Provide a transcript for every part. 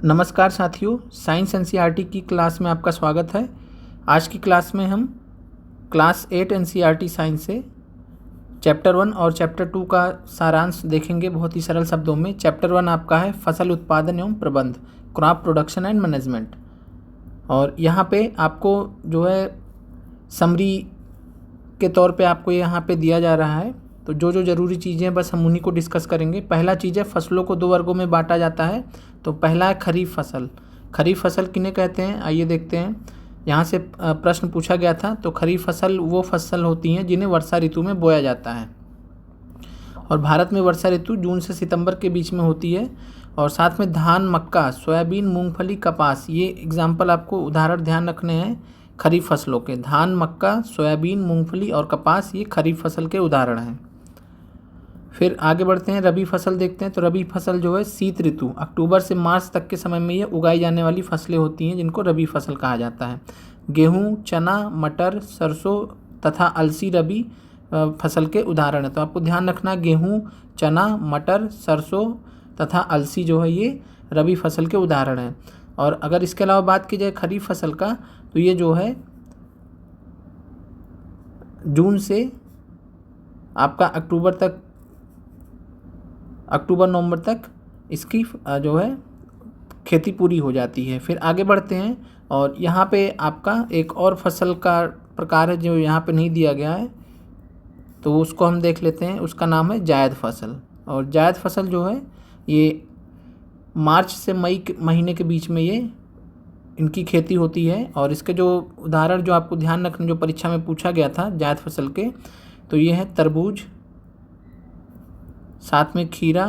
नमस्कार साथियों, science NCERT की क्लास में आपका स्वागत है। आज की क्लास में हम क्लास 8 एनसीईआरटी साइंस से चैप्टर 1 और चैप्टर 2 का सारांश देखेंगे बहुत ही सरल शब्दों में। चैप्टर 1 आपका है फसल उत्पादन एवं प्रबंध, क्रॉप प्रोडक्शन एंड मैनेजमेंट। और यहाँ पे आपको जो है समरी के तौर पे आपको यहाँ पे दिया जा रहा है। तो जो ज़रूरी चीज़ें हैं बस हम उन्हीं को डिस्कस करेंगे। पहला चीज़ है, फसलों को दो वर्गों में बांटा जाता है। तो पहला है खरीफ फसल। खरीफ फसल किन्हें कहते हैं, आइए देखते हैं। यहाँ से प्रश्न पूछा गया था। तो खरीफ फसल वो फसल होती हैं जिन्हें वर्षा ऋतु में बोया जाता है। और भारत में वर्षा ऋतु जून से सितंबर के बीच में होती है। और साथ में धान, मक्का, सोयाबीन, मूंगफली, कपास, ये एग्जाम्पल आपको उदाहरण ध्यान रखने हैं खरीफ फसलों के। धान, मक्का, सोयाबीन, मूंगफली और कपास ये खरीफ फसल के उदाहरण हैं। फिर आगे बढ़ते हैं, रबी फसल देखते हैं। तो रबी फसल जो है शीत ऋतु अक्टूबर से मार्च तक के समय में ये उगाई जाने वाली फसलें होती हैं जिनको रबी फसल कहा जाता है। गेहूँ, चना, मटर, सरसों तथा अलसी रबी फसल के उदाहरण है। तो आपको ध्यान रखना, गेहूँ, चना, मटर, सरसों तथा अलसी जो है ये रबी फसल के उदाहरण हैं। और अगर इसके अलावा बात की जाए खरीफ फसल का, तो ये जो है जून से आपका अक्टूबर नवंबर तक इसकी जो है खेती पूरी हो जाती है। फिर आगे बढ़ते हैं और यहाँ पे आपका एक और फसल का प्रकार है जो यहाँ पे नहीं दिया गया है, तो उसको हम देख लेते हैं। उसका नाम है जायद फसल। और जायद फसल जो है ये मार्च से मई के महीने के बीच में ये इनकी खेती होती है। और इसके जो उदाहरण जो आपको ध्यान रखना, जो परीक्षा में पूछा गया था जायद फसल के, तो ये है तरबूज, साथ में खीरा,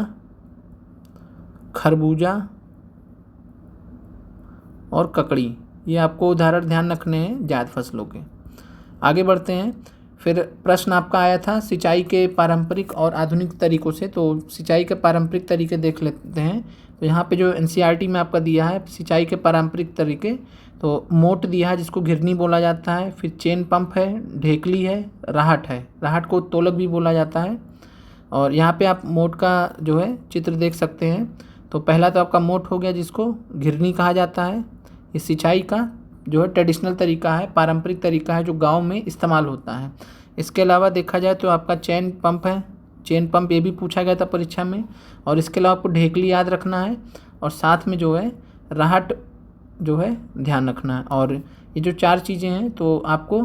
खरबूजा और ककड़ी, ये आपको उदाहरण ध्यान रखने हैं जायद फसलों के। आगे बढ़ते हैं। फिर प्रश्न आपका आया था सिंचाई के पारंपरिक और आधुनिक तरीकों से। तो सिंचाई के पारंपरिक तरीके देख लेते हैं। तो यहाँ पे जो एनसीईआरटी में आपका दिया है सिंचाई के पारंपरिक तरीके, तो मोट दिया है जिसको घिरनी बोला जाता है। फिर चेन पंप है, ढेकली है, राहट है। राहट को तोलक भी बोला जाता है। और यहाँ पे आप मोट का जो है चित्र देख सकते हैं। तो पहला तो आपका मोट हो गया जिसको घिरनी कहा जाता है। ये सिंचाई का जो है ट्रेडिशनल तरीका है, पारंपरिक तरीका है जो गांव में इस्तेमाल होता है। इसके अलावा देखा जाए तो आपका चेन पंप है। चेन पंप ये भी पूछा गया था परीक्षा में। और इसके अलावा आपको ढेकली याद रखना है और साथ में जो है राहट जो है ध्यान रखना है। और ये जो चार चीज़ें हैं तो आपको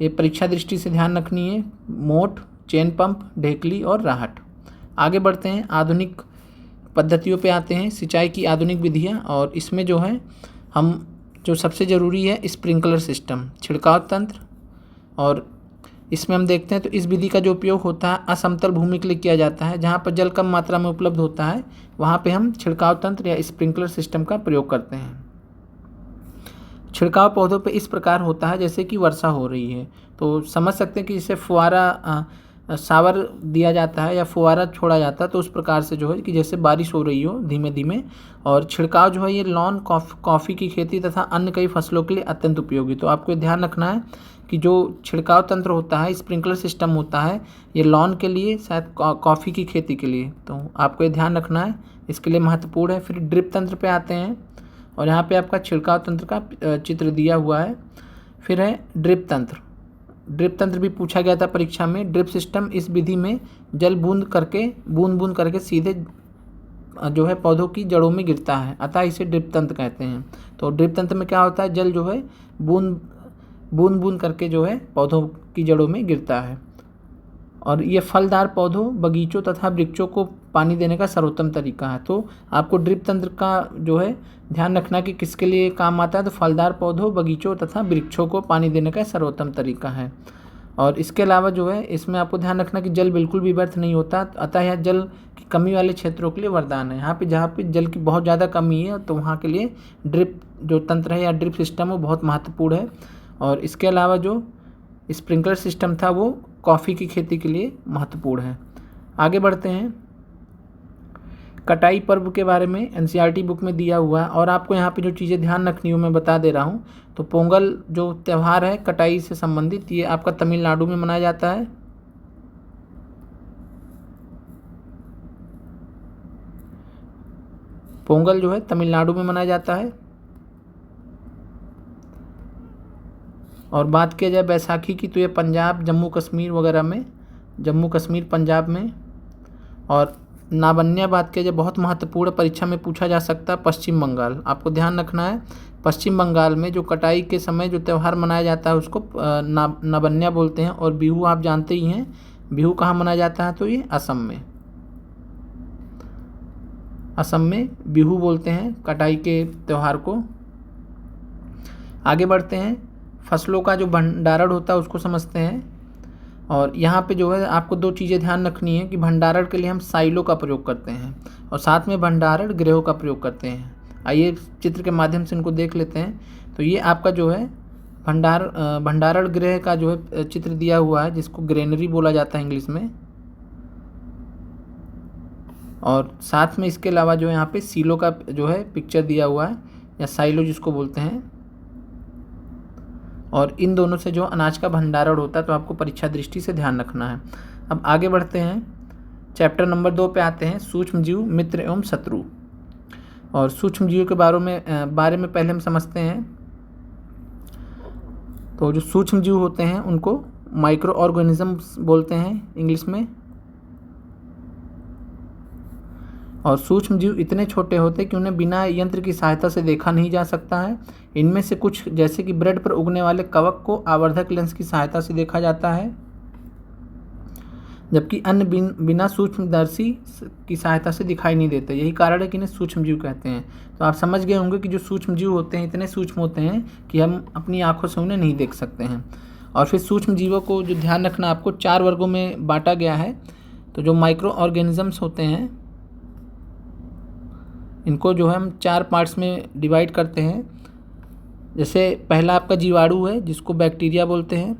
ये परीक्षा दृष्टि से ध्यान रखनी है, मोट, चेन पंप, ढेकली और राहट। आगे बढ़ते हैं, आधुनिक पद्धतियों पे आते हैं, सिंचाई की आधुनिक विधियाँ। और इसमें जो है हम जो सबसे ज़रूरी है स्प्रिंकलर सिस्टम, छिड़काव तंत्र। और इसमें हम देखते हैं तो इस विधि का जो उपयोग होता है असमतल भूमि के लिए किया जाता है। जहाँ पर जल कम मात्रा में उपलब्ध होता है वहाँ पे हम छिड़काव तंत्र या स्प्रिंकलर सिस्टम का प्रयोग करते हैं। छिड़काव पौधों पे इस प्रकार होता है जैसे कि वर्षा हो रही है। तो समझ सकते हैं कि जैसे फुहारा शावर दिया जाता है या फुहारा छोड़ा जाता है, तो उस प्रकार से जो है कि जैसे बारिश हो रही हो धीमे धीमे। और छिड़काव जो है ये लॉन, कॉफ़ी की खेती तथा अन्य कई फसलों के लिए अत्यंत उपयोगी। तो आपको ध्यान रखना है कि जो छिड़काव तंत्र होता है, स्प्रिंकलर सिस्टम होता है, ये लॉन के लिए, शायद कॉफ़ी की खेती के लिए, तो आपको ये ध्यान रखना है, इसके लिए महत्वपूर्ण है। फिर ड्रिप तंत्र पे आते हैं और यहाँ पे आपका छिड़काव तंत्र का चित्र दिया हुआ है। फिर है ड्रिप तंत्र। ड्रिप तंत्र भी पूछा गया था परीक्षा में। ड्रिप सिस्टम, इस विधि में जल बूंद बूंद करके सीधे जो है पौधों की जड़ों में गिरता है, अतः इसे ड्रिप तंत्र कहते हैं। तो ड्रिप तंत्र में क्या होता है, जल जो है बूंद बूंद करके जो है पौधों की जड़ों में गिरता है। और ये फलदार पौधों, बगीचों तथा वृक्षों को पानी देने का सर्वोत्तम तरीका है। तो आपको ड्रिप तंत्र का जो है ध्यान रखना कि किसके लिए काम आता है, तो फलदार पौधों, बगीचों तथा वृक्षों को पानी देने का सर्वोत्तम तरीका है। और इसके अलावा जो है इसमें आपको ध्यान रखना कि जल बिल्कुल भी व्यर्थ नहीं होता, अतः यह जल की कमी वाले क्षेत्रों के लिए वरदान है। यहाँ पे जहाँ पे जल की बहुत ज़्यादा कमी है तो वहाँ के लिए ड्रिप जो तंत्र है या ड्रिप सिस्टम वो बहुत महत्वपूर्ण है। और इसके अलावा जो स्प्रिंकलर सिस्टम था वो कॉफ़ी की खेती के लिए महत्वपूर्ण है। आगे बढ़ते हैं, कटाई पर्व के बारे में एनसीईआरटी बुक में दिया हुआ है। और आपको यहाँ पे जो चीज़ें ध्यान रखनी हो मैं बता दे रहा हूँ। तो पोंगल जो त्यौहार है कटाई से संबंधित, ये आपका तमिलनाडु में मनाया जाता है। पोंगल जो है तमिलनाडु में मनाया जाता है। और बात किया जाए बैसाखी की तो ये पंजाब, जम्मू कश्मीर वगैरह में, जम्मू कश्मीर पंजाब में। और नाबन्या बात किया जाए, बहुत महत्वपूर्ण, परीक्षा में पूछा जा सकता है, पश्चिम बंगाल। आपको ध्यान रखना है, पश्चिम बंगाल में जो कटाई के समय जो त्यौहार मनाया जाता है उसको नाबन्या बोलते हैं। और बिहू आप जानते ही हैं, बिहू कहाँ मनाया जाता है, तो ये असम में, असम में बिहू बोलते हैं कटाई के त्यौहार को। आगे बढ़ते हैं, फसलों का जो भंडारण होता है उसको समझते हैं। और यहाँ पे जो है आपको दो चीज़ें ध्यान रखनी है कि भंडारण के लिए हम साइलो का प्रयोग करते हैं और साथ में भंडारण गृहों का प्रयोग करते हैं। आइए चित्र के माध्यम से इनको देख लेते हैं। तो ये आपका जो है भंडारण गृह का जो है चित्र दिया हुआ है, जिसको ग्रेनरी बोला जाता है इंग्लिश में। और साथ में इसके अलावा जो यहाँ पे सीलो का जो है पिक्चर दिया हुआ है, या साइलो जिसको बोलते हैं। और इन दोनों से जो अनाज का भंडारण होता है, तो आपको परीक्षा दृष्टि से ध्यान रखना है। अब आगे बढ़ते हैं, चैप्टर नंबर 2 पे आते हैं, सूक्ष्म जीव, मित्र एवं शत्रु। और सूक्ष्म जीवों के बारे में पहले हम समझते हैं। तो जो सूक्ष्म जीव होते हैं उनको माइक्रो ऑर्गेनिजम्स बोलते हैं इंग्लिश में। और सूक्ष्म जीव इतने छोटे होते हैं कि उन्हें बिना यंत्र की सहायता से देखा नहीं जा सकता है। इनमें से कुछ, जैसे कि ब्रेड पर उगने वाले कवक को आवर्धक लेंस की सहायता से देखा जाता है, जबकि अन्य बिना सूक्ष्मदर्शी की सहायता से दिखाई नहीं देते। यही कारण है कि इन्हें सूक्ष्म जीव कहते हैं। तो आप समझ गए होंगे कि जो सूक्ष्म जीव होते हैं इतने सूक्ष्म होते हैं कि हम अपनी आंखों से उन्हें नहीं देख सकते हैं। और फिर सूक्ष्म जीवों को जो ध्यान रखना, आपको 4 वर्गों में बांटा गया है। तो जो माइक्रो ऑर्गेनिजम्स होते हैं इनको जो है हम 4 पार्ट्स में डिवाइड करते हैं। जैसे पहला आपका जीवाणु है, जिसको बैक्टीरिया बोलते हैं।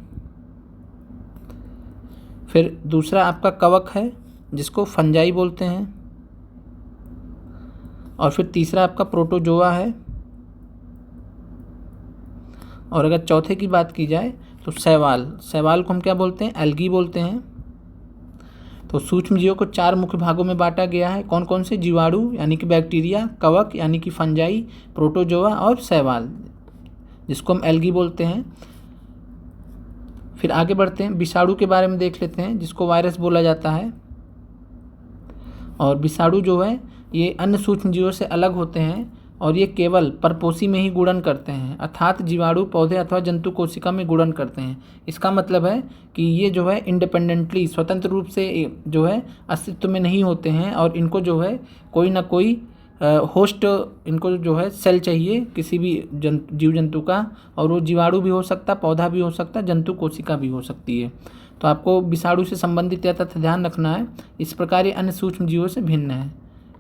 फिर दूसरा आपका कवक है, जिसको फंजाई बोलते हैं। और फिर तीसरा आपका प्रोटोजोआ है। और अगर चौथे की बात की जाए तो शैवाल को हम क्या बोलते हैं, एल्गी बोलते हैं। तो सूक्ष्म जीवों को 4 मुख्य भागों में बांटा गया है। कौन कौन से? जीवाणु यानी कि बैक्टीरिया, कवक यानी कि फंजाई, प्रोटोजोआ और शैवाल, जिसको हम एल्गी बोलते हैं। फिर आगे बढ़ते हैं, विषाणु के बारे में देख लेते हैं, जिसको वायरस बोला जाता है। और विषाणु जो है ये अन्य सूक्ष्म जीवों से अलग होते हैं और ये केवल परपोषी में ही गुणन करते हैं, अर्थात जीवाणु पौधे अथवा जंतु कोशिका में गुणन करते हैं। इसका मतलब है कि ये जो है इंडिपेंडेंटली, स्वतंत्र रूप से जो है अस्तित्व में नहीं होते हैं और इनको जो है कोई ना कोई होस्ट, इनको जो है सेल चाहिए किसी भी जीव जंतु का, और वो जीवाणु भी हो सकता, पौधा भी हो सकता, जंतु कोशिका भी हो सकती है। तो आपको विषाणु से संबंधित यह तथ्य ध्यान रखना है। इस प्रकार ये अन्य सूक्ष्म जीवों से भिन्न है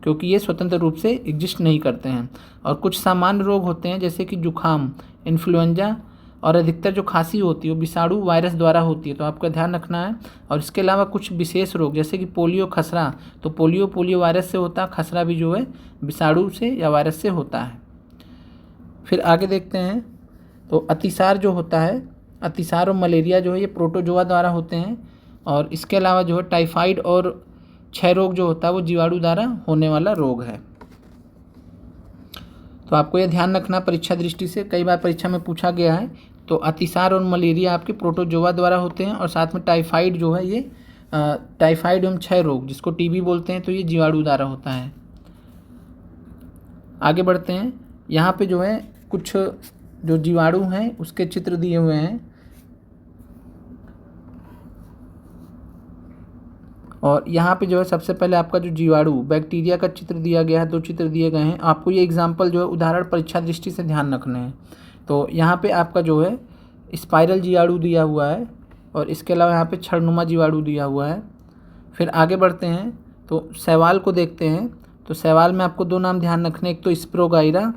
क्योंकि ये स्वतंत्र रूप से एग्जिस्ट नहीं करते हैं। और कुछ सामान्य रोग होते हैं जैसे कि जुखाम, इन्फ्लुएंजा, और अधिकतर जो खांसी होती है वो विषाणु वायरस द्वारा होती है, तो आपका ध्यान रखना है। और इसके अलावा कुछ विशेष रोग जैसे कि पोलियो, खसरा, तो पोलियो वायरस से होता है, खसरा भी जो है विषाणु से या वायरस से होता है। फिर आगे देखते हैं, तो अतिसार जो होता है, अतिसार और मलेरिया जो है ये प्रोटोजोआ द्वारा होते हैं। और इसके अलावा जो है टाइफाइड और क्षय रोग जो होता है वो जीवाणु द्वारा होने वाला रोग है। तो आपको यह ध्यान रखना परीक्षा दृष्टि से, कई बार परीक्षा में पूछा गया है। तो अतिसार और मलेरिया आपके प्रोटोजोआ द्वारा होते हैं और साथ में टाइफाइड जो है ये टाइफाइड एवं क्षय रोग, जिसको टीबी बोलते हैं, तो ये जीवाणु द्वारा होता है। आगे बढ़ते हैं, यहाँ पे जो है कुछ जो जीवाणु हैं उसके चित्र दिए हुए हैं। और यहाँ पे जो है सबसे पहले आपका जो जीवाणु बैक्टीरिया का चित्र दिया गया है, 2 चित्र दिए गए हैं। आपको ये एग्जाम्पल जो है उदाहरण परीक्षा दृष्टि से ध्यान रखने हैं। तो यहाँ पे आपका जो है स्पाइरल जीवाणु दिया हुआ है और इसके अलावा यहाँ पे छड़नुमा जीवाणु दिया हुआ है। फिर आगे बढ़ते हैं, तो शैवाल को देखते हैं। तो शैवाल में आपको 2 नाम ध्यान रखने, एक तो स्प्रोगाइरा,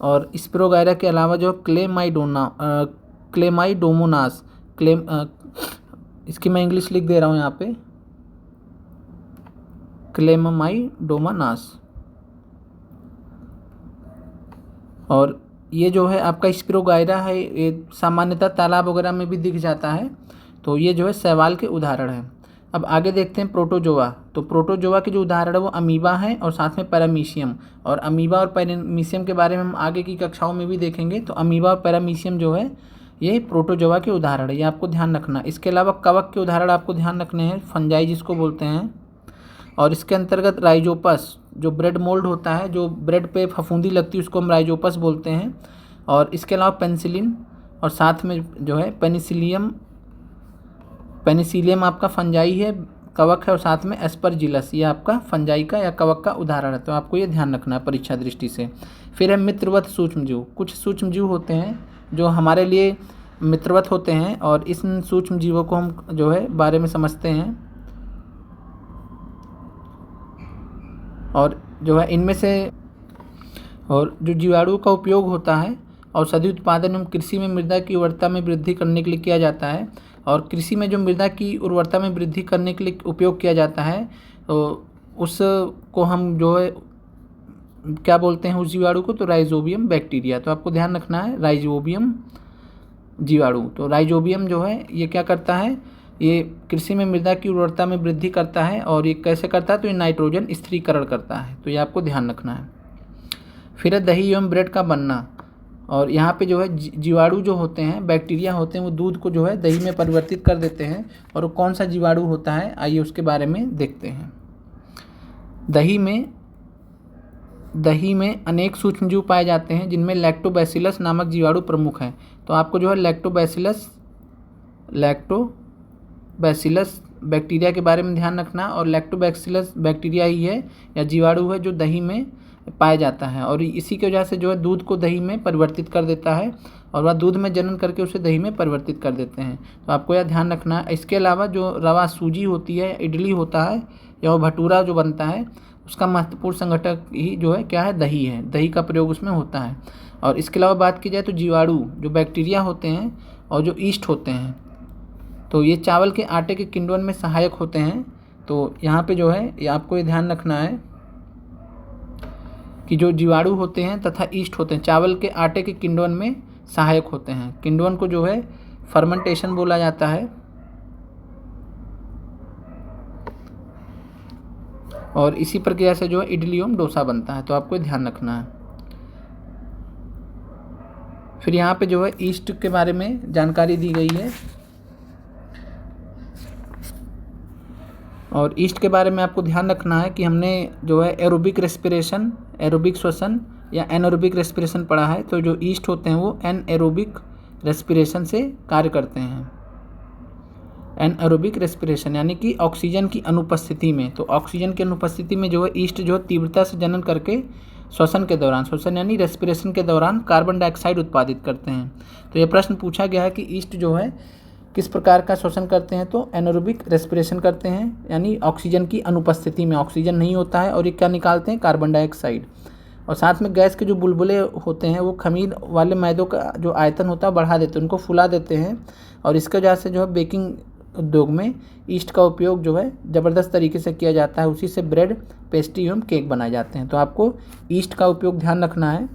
और स्प्रोगाइरा के अलावा जो क्लेमाइडोमोनास, इसकी मैं इंग्लिश लिख दे रहा हूँ यहाँ पे, क्लेमाइडोमोनास। और ये जो है आपका स्प्रोगाइरा है, ये सामान्यतः तालाब वगैरह में भी दिख जाता है। तो ये जो है शैवाल के उदाहरण हैं। अब आगे देखते हैं प्रोटोजोआ। तो प्रोटोजोआ के जो उदाहरण है वो अमीबा है और साथ में पैरामीशियम। और अमीबा और पैरामीशियम के बारे में हम आगे की कक्षाओं में भी देखेंगे। तो अमीबा और पैरामीशियम जो है ये प्रोटोजोआ के उदाहरण है, ये आपको ध्यान रखना। इसके अलावा कवक के उदाहरण आपको ध्यान रखने हैं, फंजाई जिसको बोलते हैं। और इसके अंतर्गत राइजोपस, जो ब्रेड मोल्ड होता है, जो ब्रेड पे फफूंदी लगती है, उसको हम राइजोपस बोलते हैं। और इसके अलावा पेनिसिलिन और साथ में जो है पेनिसिलियम आपका फंजाई है, कवक है। और साथ में एस्परजिलस, ये आपका फंजाई का या कवक का उदाहरण है। तो आपको ये ध्यान रखना है परीक्षा दृष्टि से। फिर है मित्रवत सूक्ष्मजीव। कुछ सूक्ष्मजीव होते हैं जो हमारे लिए मित्रवत होते हैं और इस सूक्ष्मजीवों को हम जो है बारे में समझते हैं। और जो है इनमें से और जो जीवाणु का उपयोग होता है औषधि उत्पादन एवं कृषि में मृदा की उर्वरता में वृद्धि करने के लिए किया जाता है। और कृषि में जो मृदा की उर्वरता में वृद्धि करने के लिए उपयोग किया जाता है तो उसको हम जो है क्या बोलते हैं उस जीवाणु को, तो राइजोबियम बैक्टीरिया। तो आपको ध्यान रखना है राइजोबियम जीवाणु। तो राइजोबियम जो है ये क्या करता है, ये कृषि में मृदा की उर्वरता में वृद्धि करता है। और ये कैसे करता है, तो ये नाइट्रोजन स्थिरीकरण करता है। तो ये आपको ध्यान रखना है। फिर है दही एवं ब्रेड का बनना। और यहाँ पे जो है जीवाणु जो होते हैं, बैक्टीरिया होते हैं, वो दूध को जो है दही में परिवर्तित कर देते हैं। और वो कौन सा जीवाणु होता है, आइए उसके बारे में देखते हैं। दही में अनेक सूक्ष्मजीव पाए जाते हैं जिनमें लैक्टोबैसिलस नामक जीवाणु प्रमुख है। तो आपको जो है लैक्टोबैसिलस बैक्टीरिया के बारे में ध्यान रखना। और लैक्टोबैसिलस बैक्टीरिया ही है या जीवाणु है जो दही में पाया जाता है। और इसी की वजह से जो है दूध को दही में परिवर्तित कर देता है और वह दूध में जनन करके उसे दही में परिवर्तित कर देते हैं। तो आपको यह ध्यान रखना है। इसके अलावा जो रवा सूजी होती है, इडली होता है या वो भटूरा जो बनता है, उसका महत्वपूर्ण संघटक ही जो है क्या है, दही है। दही का प्रयोग उसमें होता है। और इसके अलावा बात की जाए तो जीवाणु जो बैक्टीरिया होते हैं और जो ईस्ट होते हैं, तो ये चावल के आटे के किण्वन में सहायक होते हैं। तो यहाँ पे जो है ये आपको ये ध्यान रखना है कि जो जीवाणु होते हैं तथा ईस्ट होते हैं चावल के आटे के किण्वन में सहायक होते हैं। किण्वन को जो है फर्मेंटेशन बोला जाता है। और इसी प्रक्रिया से जो है इडली एवं डोसा बनता है। तो आपको ध्यान रखना है। फिर यहाँ पे जो है ईस्ट के बारे में जानकारी दी गई है। और ईस्ट के बारे में आपको ध्यान रखना है कि हमने जो है एरोबिक श्वसन या एनएरोबिक रेस्पिरेशन पढ़ा है। तो जो ईस्ट होते हैं वो एनएरोबिक रेस्पिरेशन से कार्य करते हैं। एनएरोबिक रेस्पिरेशन यानी कि ऑक्सीजन की अनुपस्थिति में। तो ऑक्सीजन की अनुपस्थिति में जो है ईस्ट जो तीव्रता से जनन करके श्वसन यानी रेस्पिरेशन के दौरान कार्बन डाइऑक्साइड उत्पादित करते हैं। तो ये प्रश्न पूछा गया है कि ईस्ट जो है किस प्रकार का श्वसन करते हैं, तो एनएरोबिक रेस्पिरेशन करते हैं यानी ऑक्सीजन की अनुपस्थिति में ऑक्सीजन नहीं होता है और ये क्या निकालते हैं, कार्बन डाइऑक्साइड। और साथ में गैस के जो बुलबुले होते हैं वो खमीर वाले मैदों का जो आयतन होता है बढ़ा देते हैं, उनको फुला देते हैं। और इसके वजह से जो है बेकिंग उद्योग में ईस्ट का उपयोग जो है ज़बरदस्त तरीके से किया जाता है। उसी से ब्रेड, पेस्ट्री एवं केक बनाए जाते हैं। तो आपको ईस्ट का उपयोग ध्यान रखना है।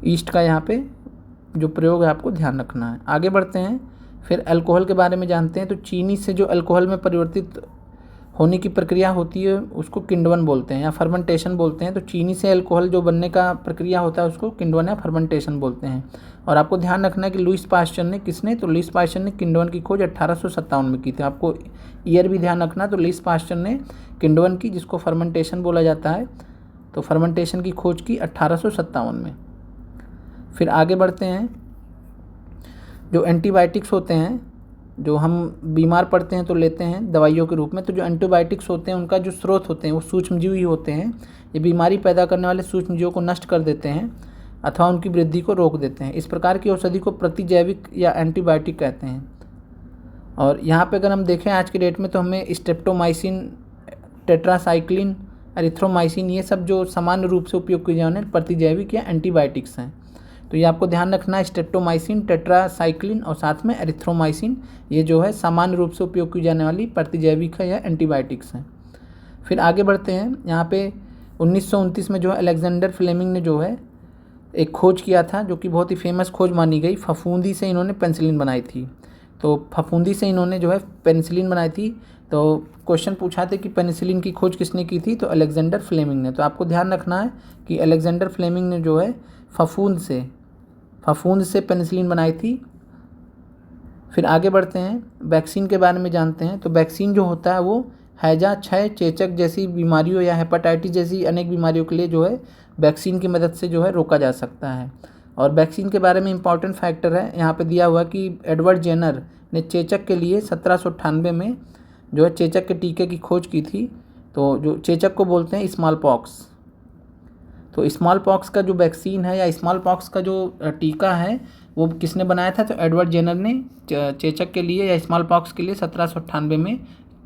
ईस्ट का यहाँ पे जो प्रयोग है आपको ध्यान रखना है। आगे बढ़ते हैं। फिर अल्कोहल के बारे में जानते हैं। तो चीनी से जो अल्कोहल में परिवर्तित होने की प्रक्रिया होती है उसको किण्वन बोलते हैं या फर्मेंटेशन बोलते हैं। तो चीनी से अल्कोहल जो बनने का प्रक्रिया होता है उसको किण्वन या फर्मेंटेशन बोलते हैं। और आपको ध्यान रखना है कि लुईस पास्चर ने लुईस पास्चर ने किण्वन की खोज 1857 में की थी। आपको ईयर भी ध्यान रखना। तो लुईस पास्चर ने किण्वन की, जिसको फर्मेंटेशन बोला जाता है, तो फर्मेंटेशन की खोज की 1857 में। फिर आगे बढ़ते हैं। जो एंटीबायोटिक्स होते हैं, जो हम बीमार पड़ते हैं तो लेते हैं दवाइयों के रूप में, तो जो एंटीबायोटिक्स होते हैं उनका जो स्रोत होते हैं वो सूक्ष्मजीव ही होते हैं। ये बीमारी पैदा करने वाले सूक्ष्मजीवों को नष्ट कर देते हैं अथवा उनकी वृद्धि को रोक देते हैं। इस प्रकार की औषधि को प्रतिजैविक या एंटीबायोटिक कहते हैं। और यहाँ पे अगर हम देखें आज के डेट में तो हमें स्ट्रेप्टोमाइसिन, टेट्रासाइक्लिन, एरिथ्रोमाइसिन, ये सब जो सामान्य रूप से उपयोग किए जाने प्रतिजैविक या एंटीबायोटिक्स हैं। तो ये आपको ध्यान रखना है। स्ट्रेप्टोमाइसिन, टेट्रासाइक्लिन और साथ में एरिथ्रोमाइसिन, ये जो है सामान्य रूप से उपयोग की जाने वाली प्रतिजैविक है या एंटीबायोटिक्स हैं। फिर आगे बढ़ते हैं। यहाँ पे 1929 में जो है अलेक्जेंडर फ्लेमिंग ने जो है एक खोज किया था जो कि बहुत ही फेमस खोज मानी गई। फफूंदी से इन्होंने पेनिसिलिन बनाई थी। तो फफूंदी से इन्होंने जो है पेनिसिलिन बनाई थी। तो क्वेश्चन पूछा था कि पेनिसिलिन की खोज किसने की थी, तो अलेक्जेंडर फ्लेमिंग ने। तो आपको ध्यान रखना है कि अलेक्जेंडर फ्लेमिंग ने जो है फफूंद से पेनिसिलिन बनाई थी। फिर आगे बढ़ते हैं, वैक्सीन के बारे में जानते हैं। तो वैक्सीन जो होता है वो हैजा, क्षय, चेचक जैसी बीमारियों या हेपेटाइटिस जैसी अनेक बीमारियों के लिए जो है वैक्सीन की मदद से जो है रोका जा सकता है। और वैक्सीन के बारे में इंपॉर्टेंट फैक्टर है यहाँ पे दिया हुआ कि एडवर्ड जेनर ने चेचक के लिए 1798 में जो है चेचक के टीके की खोज की थी। तो जो चेचक को बोलते हैं स्मॉल पॉक्स, तो स्मॉल पॉक्स का जो वैक्सीन है या स्मॉल पॉक्स का जो टीका है वो किसने बनाया था, तो एडवर्ड जेनर ने चेचक के लिए या स्मॉल पॉक्स के लिए 1798 में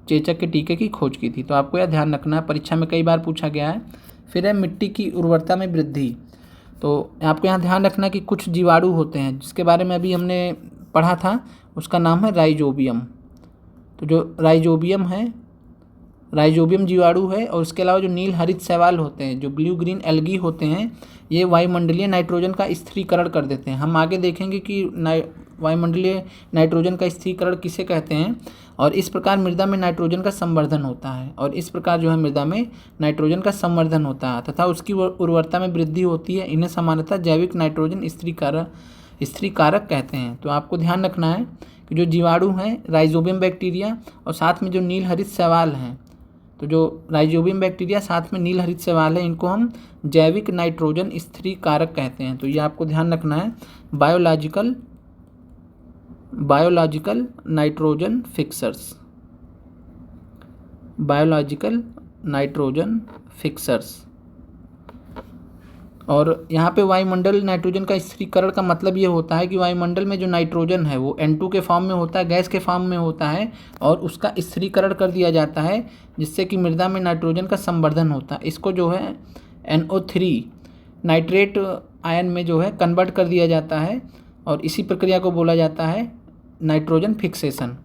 चेचक के टीके की खोज की थी। तो आपको यह ध्यान रखना है, परीक्षा में कई बार पूछा गया है। फिर है मिट्टी की उर्वरता में वृद्धि। तो आपको यहाँ ध्यान रखना कि कुछ जीवाणु होते हैं जिसके बारे में अभी हमने पढ़ा था, उसका नाम है राइजोबियम। तो जो राइजोबियम जीवाणु है, और इसके अलावा जो नील हरित शैवाल होते हैं, जो ब्लू ग्रीन एल्गी होते हैं, ये वायुमंडलीय नाइट्रोजन का स्थिरीकरण कर देते हैं। हम आगे देखेंगे कि वायुमंडलीय नाइट्रोजन का स्थिरीकरण किसे कहते हैं। और इस प्रकार मृदा में नाइट्रोजन का संवर्धन होता है, तथा उसकी उर्वरता में वृद्धि होती है। इन्हें सामान्यतः जैविक नाइट्रोजन स्थिरीकारक कहते हैं। तो आपको ध्यान रखना है कि जो जीवाणु हैं राइजोबियम बैक्टीरिया और साथ में जो नील हरित शैवाल हैं, तो जो राइजोबियम बैक्टीरिया साथ में नील हरित शैवाल है, इनको हम जैविक नाइट्रोजन स्थिरीकारक कहते हैं। तो ये आपको ध्यान रखना है। Biological nitrogen fixers. और यहाँ पे वायुमंडल नाइट्रोजन का स्थिरीकरण का मतलब ये होता है कि वायुमंडल में जो नाइट्रोजन है वो N2 के फॉर्म में होता है, गैस के फॉर्म में होता है, और उसका स्थिरीकरण कर दिया जाता है जिससे कि मृदा में नाइट्रोजन का संवर्धन होता है। इसको जो है NO3 नाइट्रेट आयन में जो है कन्वर्ट कर दिया जाता है, और इसी प्रक्रिया को बोला जाता है नाइट्रोजन फिक्सेशन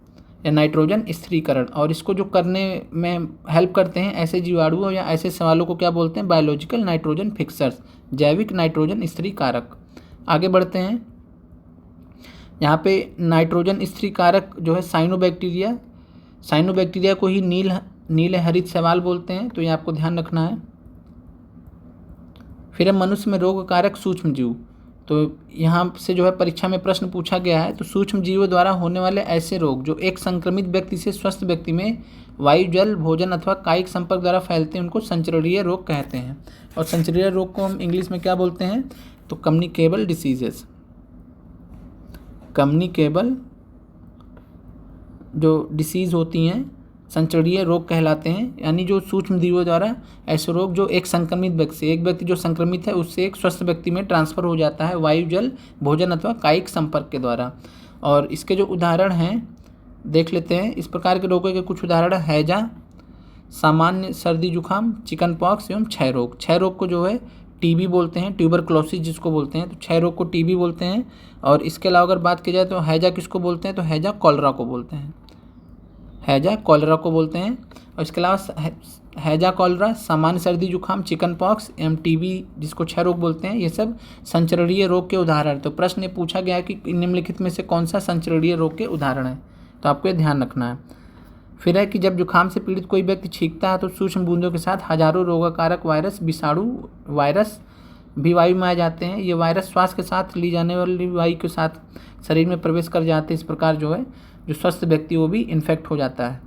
या नाइट्रोजन स्थिरीकरण। और इसको जो करने में हेल्प करते हैं ऐसे जीवाणुओं या ऐसे सवालों को क्या बोलते हैं, बायोलॉजिकल नाइट्रोजन फिक्सर्स, जैविक नाइट्रोजन स्थिरीकारक। आगे बढ़ते हैं, यहाँ पे नाइट्रोजन स्थिरीकारक जो है साइनोबैक्टीरिया को ही नील हरित शैवाल बोलते हैं। तो ये आपको ध्यान रखना है। फिर है मनुष्य में रोगकारक सूक्ष्म जीव। तो यहाँ से जो है परीक्षा में प्रश्न पूछा गया है। तो सूक्ष्म जीवों द्वारा होने वाले ऐसे रोग जो एक संक्रमित व्यक्ति से स्वस्थ व्यक्ति में वायु, जल, भोजन अथवा कायिक संपर्क द्वारा फैलते हैं, उनको संचरणीय रोग कहते हैं। और संचरणीय रोग को हम इंग्लिश में क्या बोलते हैं, तो कम्युनिकेबल डिसीजेस। कम्युनिकेबल जो डिसीज़ होती हैं संचरणीय रोग कहलाते हैं, यानी जो सूक्ष्म जीवों द्वारा ऐसे रोग जो एक संक्रमित व्यक्ति से, एक व्यक्ति जो संक्रमित है उससे एक स्वस्थ व्यक्ति में ट्रांसफ़र हो जाता है वायु, जल, भोजन अथवा कायिक संपर्क के द्वारा। और इसके जो उदाहरण हैं देख लेते हैं। इस प्रकार के रोगों के कुछ उदाहरण हैजा, सामान्य सर्दी जुकाम, चिकन पॉक्स एवं क्षय रोग। क्षय रोग को जो है टीबी बोलते हैं, ट्यूबरक्लोसिस जिसको बोलते हैं, तो क्षय रोग को टीबी बोलते हैं। और इसके अलावा अगर बात की जाए तो हैजा किसको बोलते हैं, तो हैजा कॉलरा को बोलते हैं, हैजा कॉलरा को बोलते हैं। और इसके अलावा हैजा कॉलरा, सामान्य सर्दी जुकाम, चिकन पॉक्स एवं टीबी जिसको क्षय रोग बोलते हैं, ये सब संचरणीय रोग के उदाहरण। तो प्रश्न में पूछा गया कि निम्नलिखित में से कौन सा संचरणीय रोग के उदाहरण है, तो आपको ये ध्यान रखना है। फिर है कि जब जुकाम से पीड़ित कोई व्यक्ति छींकता है तो सूक्ष्म बूंदों के साथ हजारों रोगकारक वायरस, विषाणु, वायरस भी वायु में आ जाते हैं। ये वायरस श्वास के साथ ली जाने वाली वायु के साथ शरीर में प्रवेश कर जाते हैं। इस प्रकार जो है जो स्वस्थ व्यक्ति वो भी इन्फेक्ट हो जाता है।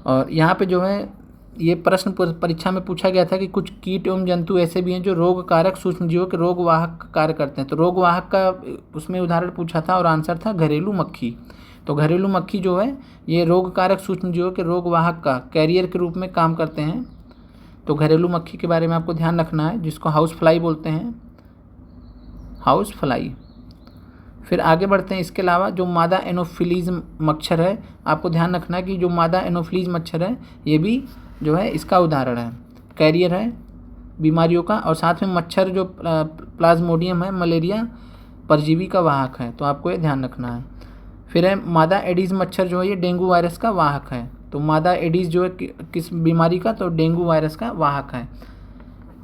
और यहाँ पे जो है ये प्रश्न परीक्षा में पूछा गया था कि कुछ कीट एवं जंतु ऐसे भी हैं जो रोगकारक सूक्ष्मजीवों के रोगवाहक कार्य करते हैं। तो रोगवाहक का उसमें उदाहरण पूछा था और आंसर था घरेलू मक्खी। तो घरेलू मक्खी जो है ये रोगकारक सूक्ष्मजीवों के रोगवाहक का कैरियर के रूप में काम करते हैं। तो घरेलू मक्खी के बारे में आपको ध्यान रखना है, जिसको हाउस फ्लाई बोलते हैं, हाउस फ्लाई। फिर आगे बढ़ते हैं। इसके अलावा जो मादा एनोफिलीज मच्छर है, आपको ध्यान रखना है कि जो मादा एनोफिलीज मच्छर है ये भी जो है इसका उदाहरण है, कैरियर है बीमारियों का। और साथ में मच्छर जो प्लाज्मोडियम है, मलेरिया परजीवी का वाहक है। तो आपको ये ध्यान रखना है। फिर है मादा एडीज मच्छर जो है ये डेंगू वायरस का वाहक है। तो मादा एडीज जो है किस बीमारी का, तो डेंगू वायरस का वाहक है।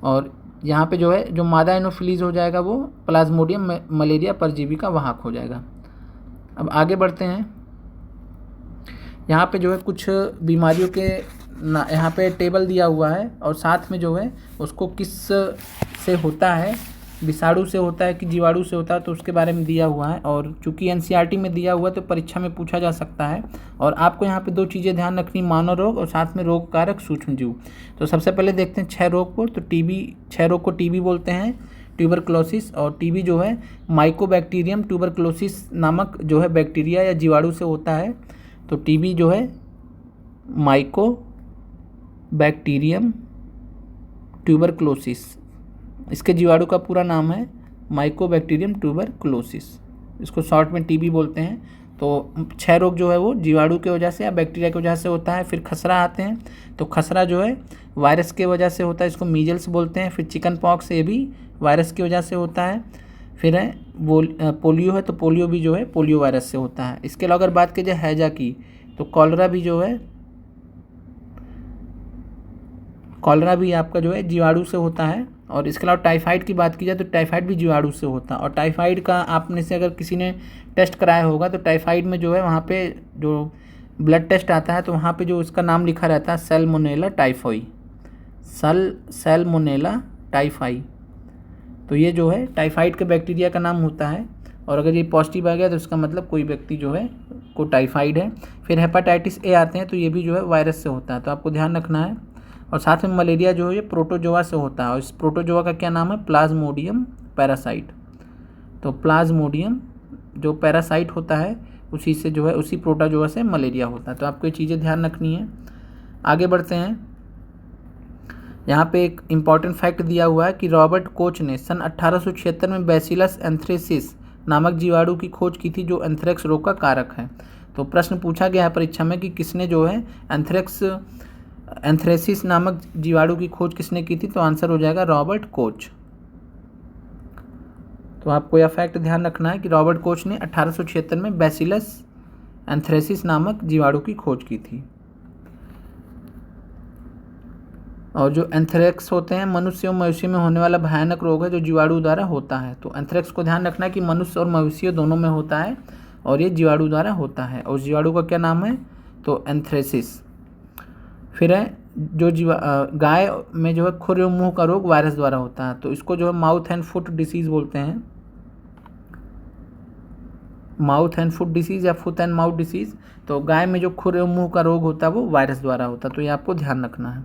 और यहाँ पे जो है जो मादा एनोफिलीज हो जाएगा वो प्लाज्मोडियम मलेरिया परजीवी का वाहक हो जाएगा। अब आगे बढ़ते हैं। यहाँ पे जो है कुछ बीमारियों के यहाँ पे टेबल दिया हुआ है और साथ में जो है उसको किस से होता है, विषाणु से होता है कि जीवाणु से होता है, तो उसके बारे में दिया हुआ है। और चूंकि एनसीईआरटी में दिया हुआ है तो परीक्षा में पूछा जा सकता है। और आपको यहाँ पे 2 चीज़ें ध्यान रखनी, मानव रोग और साथ में रोग कारक सूक्ष्मजीव। तो सबसे पहले देखते हैं 6 रोग को। तो टीबी, 6 रोग को टीबी बोलते हैं, ट्यूबरक्लोसिस। और टीबी जो है माइकोबैक्टीरियम ट्यूबरक्लोसिस नामक जो है बैक्टीरिया या जीवाणु से होता है। तो टीबी जो है माइकोबैक्टीरियम ट्यूबरक्लोसिस, इसके जीवाणु का पूरा नाम है माइकोबैक्टीरियम ट्यूबरक्लोसिस, इसको शॉर्ट में टीबी बोलते हैं। तो 6 रोग जो है वो जीवाणु की वजह से या बैक्टीरिया की वजह से होता है। फिर खसरा आते हैं, तो खसरा जो है वायरस की वजह से होता है, इसको मीजल्स बोलते हैं। फिर चिकन पॉक्स, ये भी वायरस की वजह से होता है। फिर है पोलियो है, तो पोलियो भी जो है पोलियो वायरस से होता है। इसके अलावा अगर बात की जाए हैजा की, तो कॉलरा भी जो है, कॉलरा भी आपका जो है जीवाणु से होता है। और इसके अलावा टाइफाइड की बात की जाए तो टाइफाइड भी जीवाणु से होता है। और टाइफाइड का आपने से अगर किसी ने टेस्ट कराया होगा तो टाइफाइड में जो है वहाँ पे जो ब्लड टेस्ट आता है तो वहाँ पे जो उसका नाम लिखा रहता है सैल्मोनेला टाइफाई, सैल्मोनेला टाइफाई। तो ये जो है टाइफाइड के बैक्टीरिया का नाम होता है। और अगर ये पॉजिटिव आ गया तो इसका मतलब कोई व्यक्ति जो है को टाइफाइड है। फिर हेपेटाइटिस ए आते हैं, तो ये भी जो है वायरस से होता है, तो आपको ध्यान रखना है। और साथ में मलेरिया जो है ये प्रोटोजोआ से होता है। और इस प्रोटोजोआ का क्या नाम है, प्लाज्मोडियम पैरासाइट। तो प्लाज्मोडियम जो पैरासाइट होता है उसी से जो है, उसी प्रोटोजोआ से मलेरिया होता है। तो आपको ये चीज़ें ध्यान रखनी है। आगे बढ़ते हैं। यहाँ पे एक इम्पॉर्टेंट फैक्ट दिया हुआ है कि रॉबर्ट कोच ने सन 1876 में बैसिलस एंथ्रेसिस नामक जीवाणु की खोज की थी जो एंथ्रेक्स रोग का कारक है। तो प्रश्न पूछा गया है परीक्षा में कि किसने जो है एंथ्रेसिस नामक जीवाणु की खोज किसने की थी, तो आंसर हो जाएगा रॉबर्ट कोच। तो आपको यह फैक्ट ध्यान रखना है कि रॉबर्ट कोच ने 1876 में बैसिलस एंथ्रेसिस नामक जीवाणु की खोज की थी। और जो एंथ्रेक्स होते हैं मनुष्य और मवेशी में होने वाला भयानक रोग है जो जीवाणु द्वारा होता है। तो एंथ्रेक्स को ध्यान रखना है कि मनुष्य और मवेशी दोनों में होता है और ये जीवाणु द्वारा होता है। और जीवाणु का क्या नाम है, तो एंथ्रेसिस। फिर है जो गाय में जो है खुर एवं मुंह का रोग वायरस द्वारा होता है, तो इसको जो है माउथ एंड फुट डिसीज बोलते हैं, माउथ एंड फुट डिसीज या फुट एंड माउथ डिसीज। तो गाय में जो खुर एवं मुंह का रोग होता है वो वायरस द्वारा होता है, तो ये आपको ध्यान रखना है।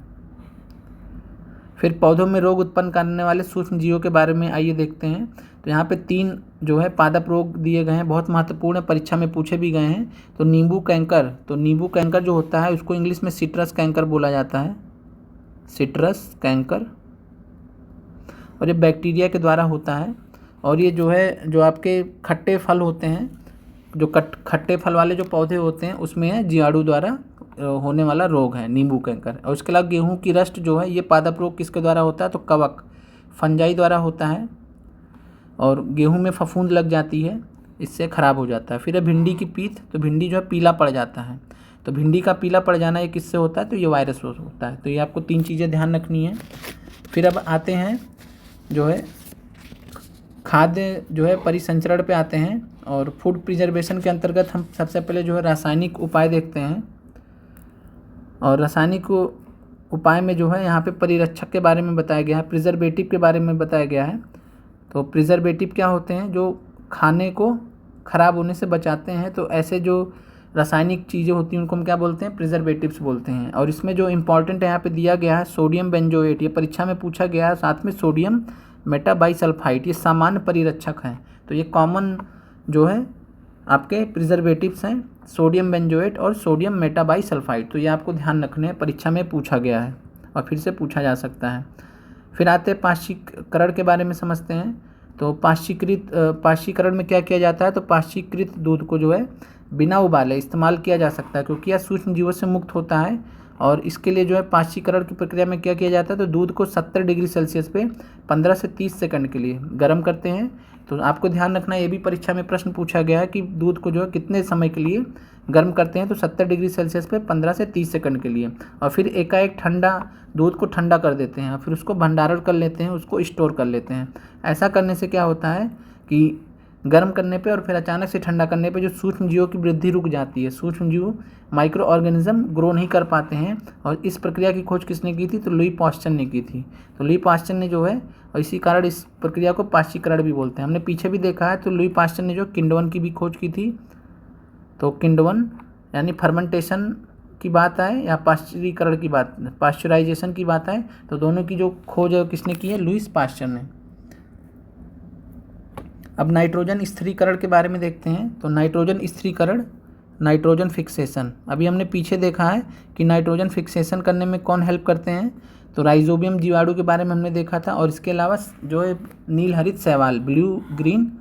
फिर पौधों में रोग उत्पन्न करने वाले सूक्ष्म जीवों के बारे में आइए देखते हैं। तो यहाँ पे 3 जो है पादप रोग दिए गए हैं, बहुत महत्वपूर्ण है, परीक्षा में पूछे भी गए हैं। तो नींबू कैंकर, तो नींबू कैंकर जो होता है उसको इंग्लिश में सिट्रस कैंकर बोला जाता है, सिट्रस कैंकर। और ये बैक्टीरिया के द्वारा होता है। और ये जो है जो आपके खट्टे फल होते हैं, जो खट्टे फल वाले जो पौधे होते हैं उसमें जीवाणु द्वारा होने वाला रोग है नींबू कैंकर। और उसके अलावा गेहूं की रस्ट जो है ये पादप रोग किसके द्वारा होता है, तो कवक फंजाई द्वारा होता है। और गेहूं में फफूंद लग जाती है, इससे ख़राब हो जाता है। फिर है भिंडी की पीत, तो भिंडी जो है पीला पड़ जाता है। तो भिंडी का पीला पड़ जाना ये किससे होता है, तो ये वायरस होता है। तो ये आपको 3 चीज़ें ध्यान रखनी है। फिर अब आते हैं जो है खाद्य जो है परिसंचरण पे आते हैं। और फूड प्रिजर्वेशन के अंतर्गत हम सबसे पहले जो है रासायनिक उपाय देखते हैं। और रासायनिक उपाय में जो है यहाँ पे परिरक्षक के बारे में बताया गया है, प्रिजर्वेटिव के बारे में बताया गया है। तो प्रिजर्वेटिव क्या होते हैं, जो खाने को ख़राब होने से बचाते हैं। तो ऐसे जो रासायनिक चीज़ें होती हैं उनको हम क्या बोलते हैं, प्रिजर्वेटिव्स बोलते हैं। और इसमें जो इम्पॉर्टेंट यहाँ पे दिया गया है सोडियम बेंजोएट, ये परीक्षा में पूछा गया है। साथ में सोडियम मेटाबाइसल्फाइड, ये सामान्य परिरक्षक हैं। तो ये कॉमन जो है आपके प्रिजर्वेटिव्स हैं, सोडियम बेंजोएट और सोडियम मेटाबाइसल्फाइड। तो ये आपको ध्यान रखने हैं, परीक्षा में पूछा गया है और फिर से पूछा जा सकता है। फिर आते हैं पाश्चीकरण के बारे में समझते हैं। तो पाश्चीकरण में क्या किया जाता है, तो पाश्चीकृत दूध को जो है बिना उबाले इस्तेमाल किया जा सकता है क्योंकि यह सूक्ष्म जीवों से मुक्त होता है। और इसके लिए जो है पाश्चीकरण की प्रक्रिया में क्या किया जाता है, तो दूध को 70 डिग्री सेल्सियस पे 15 से 30 सेकंड के लिए गर्म करते हैं। तो आपको ध्यान रखना है, ये भी परीक्षा में प्रश्न पूछा गया है कि दूध को जो है कितने समय के लिए गर्म करते हैं, तो 70 डिग्री सेल्सियस पे 15 से 30 सेकंड के लिए। और फिर एकाएक ठंडा दूध को ठंडा कर देते हैं, फिर उसको भंडारण कर लेते हैं, उसको स्टोर कर लेते हैं। ऐसा करने से क्या होता है कि गर्म करने पे और फिर अचानक से ठंडा करने पे जो सूक्ष्म जीवों की वृद्धि रुक जाती है, सूक्ष्म जीव माइक्रो ऑर्गेनिज्म ग्रो नहीं कर पाते हैं। और इस प्रक्रिया की खोज किसने की थी? तो लुई पास्चर ने की थी। तो लुई पास्चर ने जो है, और इसी कारण इस प्रक्रिया को पाश्चीकरण भी बोलते हैं। हमने पीछे भी देखा है, तो लुई पास्चर ने जो किण्वन की भी खोज की थी। तो किण्वन यानी फर्मेंटेशन की बात आए या पाश्चरीकरण की बात, पाश्चराइजेशन की बात आए, तो दोनों की जो खोज है किसने की है? लुईस पास्चर ने। अब नाइट्रोजन स्थिरीकरण के बारे में देखते हैं। तो नाइट्रोजन स्थिरीकरण, नाइट्रोजन फिक्सेशन, अभी हमने पीछे देखा है कि नाइट्रोजन फिक्सेशन करने में कौन हेल्प करते हैं? तो राइजोबियम जीवाणु के बारे में हमने देखा था। और इसके अलावा जो है नील हरित शैवाल, ब्लू ग्रीन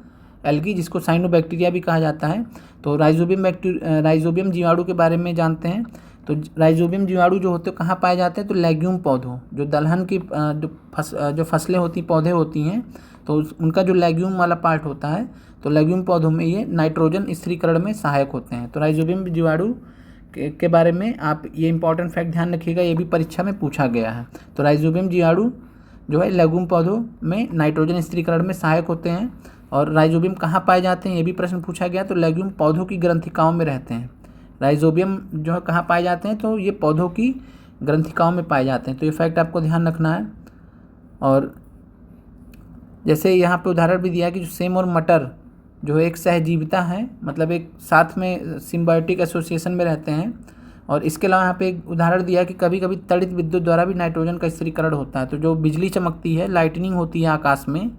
एल्गी, जिसको साइनोबैक्टीरिया भी कहा जाता है। तो राइजोबियम जीवाणु के बारे में जानते हैं। तो राइजोबियम जीवाणु जो होते हैं कहाँ पाए जाते हैं? तो लेग्यूम पौधों, जो दलहन की जो फसलें होती, पौधे होती हैं, तो उनका जो लेग्यूम वाला पार्ट होता है, तो लेग्यूम पौधों में ये नाइट्रोजन स्थिरीकरण में सहायक होते हैं। तो राइजोबियम जीवाणु के बारे में आप ये इंपॉर्टेंट फैक्ट ध्यान रखिएगा, ये भी परीक्षा में पूछा गया है। तो राइजोबियम जीवाणु जो है लेग्यूम पौधों में नाइट्रोजन स्थिरीकरण में सहायक होते हैं। और राइजोबियम कहाँ पाए जाते हैं, ये भी प्रश्न पूछा गया। तो लेग्यूम पौधों की ग्रंथिकाओं में रहते हैं। राइजोबियम जो है कहाँ पाए जाते हैं? तो ये पौधों की ग्रंथिकाओं में पाए जाते हैं। तो ये फैक्ट आपको ध्यान रखना है। और जैसे यहाँ पे उदाहरण भी दिया कि जो सेम और मटर जो एक सहजीविता है, मतलब एक साथ में सिम्बायोटिक एसोसिएशन में रहते हैं। और इसके अलावा यहाँ पे एक उदाहरण दिया कि कभी कभी तड़ित विद्युत द्वारा भी नाइट्रोजन का स्थिरीकरण होता है। तो जो बिजली चमकती है, लाइटनिंग होती है आकाश में,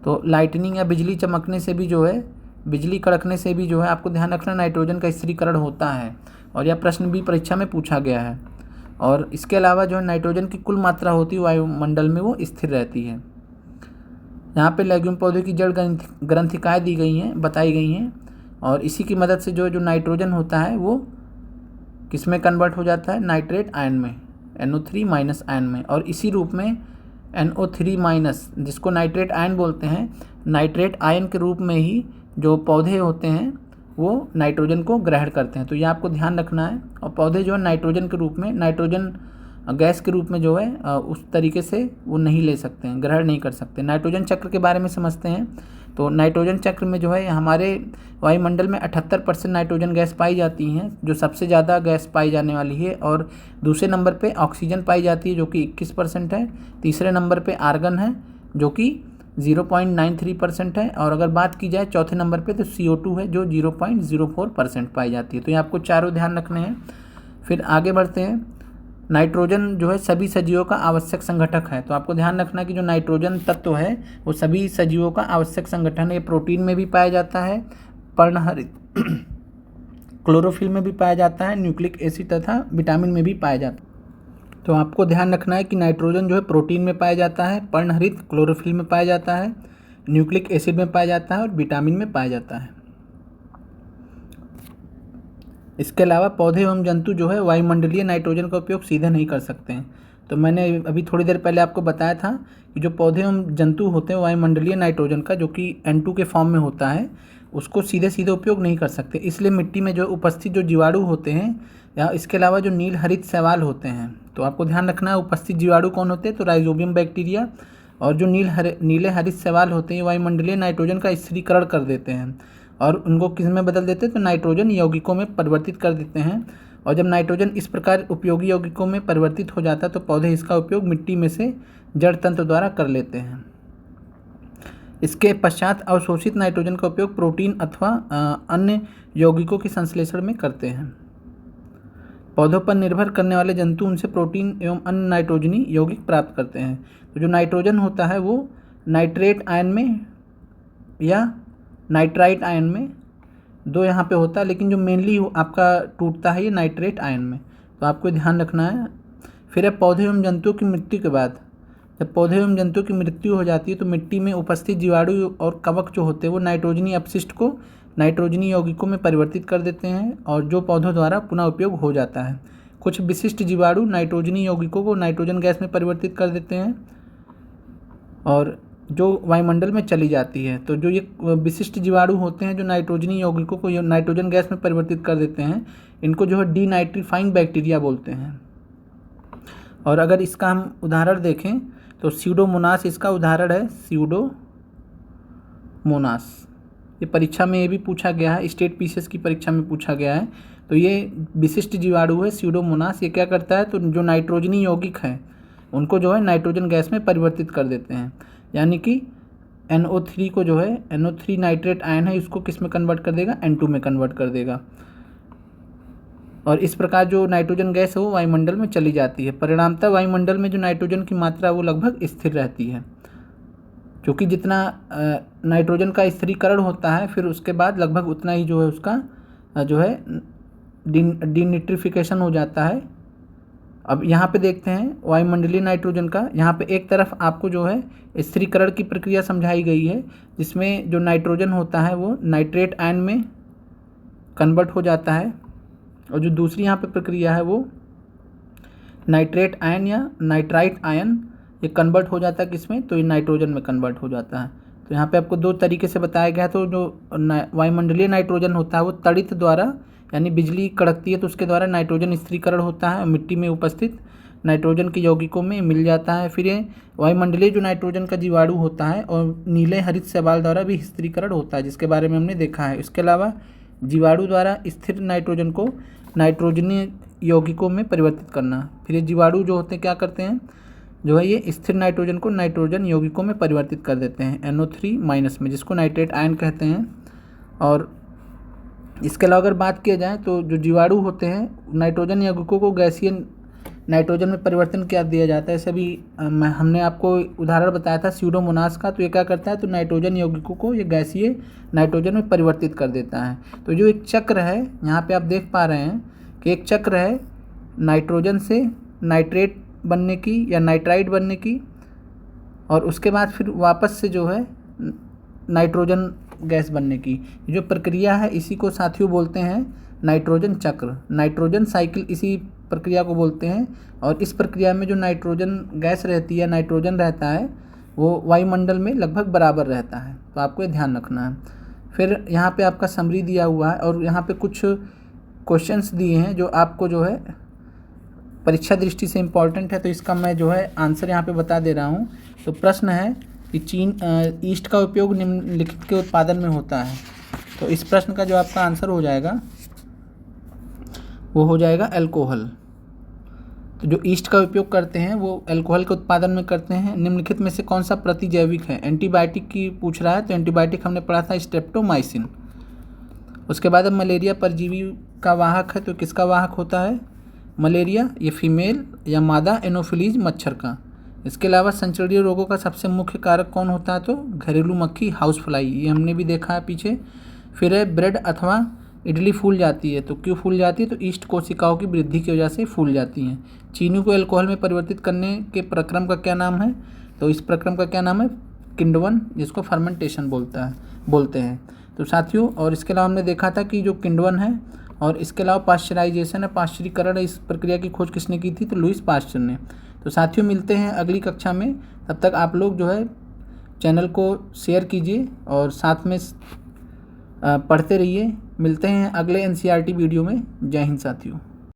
तो लाइटनिंग या बिजली चमकने से भी जो है, बिजली कड़कने से भी जो है, आपको ध्यान रखना नाइट्रोजन का स्थिरीकरण होता है। और यह प्रश्न भी परीक्षा में पूछा गया है। और इसके अलावा जो है नाइट्रोजन की कुल मात्रा होती है वायुमंडल में, वो स्थिर रहती है। यहाँ पे लेग्यूम पौधे की जड़ ग्रंथिकाएँ दी गई हैं, बताई गई हैं। और इसी की मदद से जो नाइट्रोजन होता है वो किस में कन्वर्ट हो जाता है? नाइट्रेट आयन में, NO3- आयन में। और इसी रूप में NO3-, जिसको नाइट्रेट आयन बोलते हैं, नाइट्रेट आयन के रूप में ही जो पौधे होते हैं वो नाइट्रोजन को ग्रहण करते हैं। तो ये आपको ध्यान रखना है। और पौधे जो है नाइट्रोजन के रूप में, नाइट्रोजन गैस के रूप में जो है उस तरीके से वो नहीं ले सकते हैं, ग्रहण नहीं कर सकते। नाइट्रोजन चक्र के बारे में समझते हैं। तो नाइट्रोजन चक्र में जो है हमारे वायुमंडल में 78% नाइट्रोजन गैस पाई जाती हैं, जो सबसे ज़्यादा गैस पाई जाने वाली है। और दूसरे नंबर पे ऑक्सीजन पाई जाती है, जो कि 21% है। तीसरे नंबर पे आर्गन है, जो कि 0.93% है। और अगर बात की जाए चौथे नंबर पे, तो CO2 है, जो 0.04% पाई जाती है। तो ये आपको चारों ध्यान रखने हैं। फिर आगे बढ़ते हैं। नाइट्रोजन जो है सभी सजीवों का आवश्यक संगठक है। तो आपको ध्यान रखना कि जो नाइट्रोजन तत्व है वो सभी सजीवों का आवश्यक संगठन है। प्रोटीन में भी पाया जाता है, पर्णहरित क्लोरोफिल में भी पाया जाता है, न्यूक्लिक एसिड तथा विटामिन में भी पाया जाता है। तो आपको ध्यान रखना है कि नाइट्रोजन जो है प्रोटीन में पाया जाता है, पर्णहरित क्लोरोफिल में पाया जाता है, न्यूक्लिक एसिड में पाया जाता है और विटामिन में पाया जाता है। इसके अलावा पौधे एवं जंतु जो है वायुमंडलीय नाइट्रोजन का उपयोग सीधे नहीं कर सकते हैं। तो मैंने अभी थोड़ी देर पहले आपको बताया था कि जो पौधे एवं जंतु होते हैं वायुमंडलीय नाइट्रोजन का, जो कि N2 के फॉर्म में होता है, उसको सीधे सीधे उपयोग नहीं कर सकते। इसलिए मिट्टी में जो उपस्थित जो जीवाणु होते हैं, या इसके अलावा जो नील हरित शैवाल होते हैं, तो आपको ध्यान रखना है उपस्थित जीवाणु कौन होते हैं? तो राइजोबियम बैक्टीरिया। और जो नीले हरित शैवाल होते हैं वायुमंडलीय नाइट्रोजन का स्थिरीकरण कर देते हैं और उनको किस में बदल देते हैं? तो नाइट्रोजन यौगिकों में परिवर्तित कर देते हैं। और जब नाइट्रोजन इस प्रकार उपयोगी यौगिकों में परिवर्तित हो जाता है तो पौधे इसका उपयोग मिट्टी में से जड़ तंत्र द्वारा कर लेते हैं। इसके पश्चात अवशोषित नाइट्रोजन का उपयोग प्रोटीन अथवा अन्य यौगिकों के संश्लेषण में करते हैं। पौधों पर निर्भर करने वाले जंतु उनसे प्रोटीन एवं अन्य नाइट्रोजनी यौगिक प्राप्त करते हैं। तो जो नाइट्रोजन होता है वो नाइट्रेट आयन में या नाइट्राइट आयन में, दो यहाँ पे होता है, लेकिन जो मेनली आपका टूटता है ये नाइट्रेट आयन में। तो आपको ध्यान रखना है। फिर है पौधे एवं जंतुओं की मृत्यु के बाद, जब पौधे एवं जंतुओं की मृत्यु हो जाती है तो मिट्टी में उपस्थित जीवाणु और कवक जो होते हैं वो नाइट्रोजनी अपशिष्ट को नाइट्रोजनी यौगिकों में परिवर्तित कर देते हैं और जो पौधों द्वारा पुनः उपयोग हो जाता है। कुछ विशिष्ट जीवाणु नाइट्रोजनी यौगिकों को नाइट्रोजन गैस में परिवर्तित कर देते हैं और जो वायुमंडल में चली जाती है। तो जो ये विशिष्ट जीवाणु होते हैं जो नाइट्रोजनी यौगिकों को नाइट्रोजन गैस में परिवर्तित कर देते हैं, इनको जो है डीनाइट्रीफाइंग बैक्टीरिया बोलते हैं। और अगर इसका हम उदाहरण देखें तो स्यूडोमोनास इसका उदाहरण है। Pseudomonas Mona's. ये परीक्षा में ये भी पूछा गया है, स्टेट पीसीएस की परीक्षा में पूछा गया है। तो ये विशिष्ट जीवाणु है स्यूडोमोनास। ये क्या करता है, तो जो नाइट्रोजनी यौगिक हैं उनको जो है नाइट्रोजन गैस में परिवर्तित कर देते हैं। यानी कि NO3 को जो है NO3 नाइट्रेट आयन है इसको किस में कन्वर्ट कर देगा, N2 में कन्वर्ट कर देगा। और इस प्रकार जो नाइट्रोजन गैस है वो वायुमंडल में चली जाती है। परिणामतः वायुमंडल में जो नाइट्रोजन की मात्रा वो लगभग स्थिर रहती है, क्योंकि जितना नाइट्रोजन का स्थिरीकरण होता है फिर उसके बाद लगभग उतना ही जो है उसका जो है डीनिट्रिफिकेशन हो जाता है। अब यहाँ पे देखते हैं वायुमंडलीय नाइट्रोजन का, यहाँ पे एक तरफ आपको जो है स्थिरीकरण की प्रक्रिया समझाई गई है, जिसमें जो नाइट्रोजन होता है वो नाइट्रेट आयन में कन्वर्ट हो जाता है, और जो दूसरी यहाँ पे प्रक्रिया है वो नाइट्रेट आयन या नाइट्राइट आयन ये कन्वर्ट हो जाता है किसमें, तो ये नाइट्रोजन में कन्वर्ट हो जाता है। तो यहाँ पे आपको दो तरीके से बताया गया है। तो जो वायुमंडलीय नाइट्रोजन होता है वो तड़ित द्वारा, यानी बिजली कड़कती है तो उसके द्वारा नाइट्रोजन स्थिरीकरण होता है, मिट्टी में उपस्थित नाइट्रोजन के यौगिकों में मिल जाता है। फिर ये वायुमंडलीय जो नाइट्रोजन का जीवाणु होता है और नीले हरित शैवाल द्वारा भी स्थिरीकरण होता है, जिसके बारे में हमने देखा है। इसके अलावा जीवाणु द्वारा स्थिर नाइट्रोजन को नाइट्रोजनीय यौगिकों में परिवर्तित करना। फिर ये जीवाणु जो होते हैं क्या करते हैं, जो है ये स्थिर नाइट्रोजन को नाइट्रोजन यौगिकों में परिवर्तित कर देते हैं NO3 माइनस में, जिसको नाइट्रेट आयन कहते हैं। और इसके अलावा अगर बात किया जाए तो जो जीवाणु होते हैं नाइट्रोजन यौगिकों को गैसीय नाइट्रोजन में परिवर्तन क्या दिया जाता है। सभी हमने आपको उदाहरण बताया था स्यूडोमोनास का। तो ये क्या करता है, तो नाइट्रोजन यौगिकों को ये गैसीय नाइट्रोजन में परिवर्तित कर देता है। तो जो एक चक्र है यहाँ पे आप देख पा रहे हैं कि एक चक्र है नाइट्रोजन से नाइट्रेट बनने की या नाइट्राइट बनने की, और उसके बाद फिर वापस से जो है नाइट्रोजन गैस बनने की जो प्रक्रिया है, इसी को साथियों बोलते हैं नाइट्रोजन चक्र, नाइट्रोजन साइकिल इसी प्रक्रिया को बोलते हैं। और इस प्रक्रिया में जो नाइट्रोजन गैस रहती है, नाइट्रोजन रहता है, वो वायुमंडल में लगभग बराबर रहता है। तो आपको ये ध्यान रखना है। फिर यहाँ पे आपका समरी दिया हुआ है और यहाँ पे कुछ क्वेश्चंस दिए हैं जो आपको जो है परीक्षा दृष्टि से इम्पॉर्टेंट है। तो इसका मैं जो है आंसर यहाँ पे बता दे रहा हूँ। तो प्रश्न है कि ईस्ट का उपयोग निम्नलिखित के उत्पादन में होता है। तो इस प्रश्न का जो आपका आंसर हो जाएगा वो हो जाएगा अल्कोहल। तो जो ईस्ट का उपयोग करते हैं वो अल्कोहल के उत्पादन में करते हैं। निम्नलिखित में से कौन सा प्रतिजैविक है, एंटीबायोटिक की पूछ रहा है। तो एंटीबायोटिक हमने पढ़ा था स्ट्रेप्टोमाइसिन। उसके बाद अब मलेरिया परजीवी का वाहक है, तो किसका वाहक होता है, मलेरिया, ये फीमेल या मादा एनोफिलीज मच्छर का। इसके अलावा संचरणीय रोगों का सबसे मुख्य कारक कौन होता है, तो घरेलू मक्खी हाउस फ्लाई, ये हमने भी देखा है पीछे। फिर है ब्रेड अथवा इडली फूल जाती है, तो क्यों फूल जाती है, तो ईस्ट कोशिकाओं की वृद्धि की वजह से फूल जाती हैं। चीनी को अल्कोहल में परिवर्तित करने के प्रक्रम का क्या नाम है, तो इस प्रक्रम का क्या नाम है, किण्वन, जिसको फर्मेंटेशन बोलते हैं। तो साथियों, और इसके अलावा हमने देखा था कि जो किण्वन है और इसके अलावा पाश्चराइजेशन है, पाश्चरीकरण, इस प्रक्रिया की खोज किसने की थी, तो लुईस पाश्चर ने। तो साथियों मिलते हैं अगली कक्षा में, तब तक आप लोग जो है चैनल को शेयर कीजिए और साथ में पढ़ते रहिए। मिलते हैं अगले NCERT वीडियो में। जय हिंद साथियों।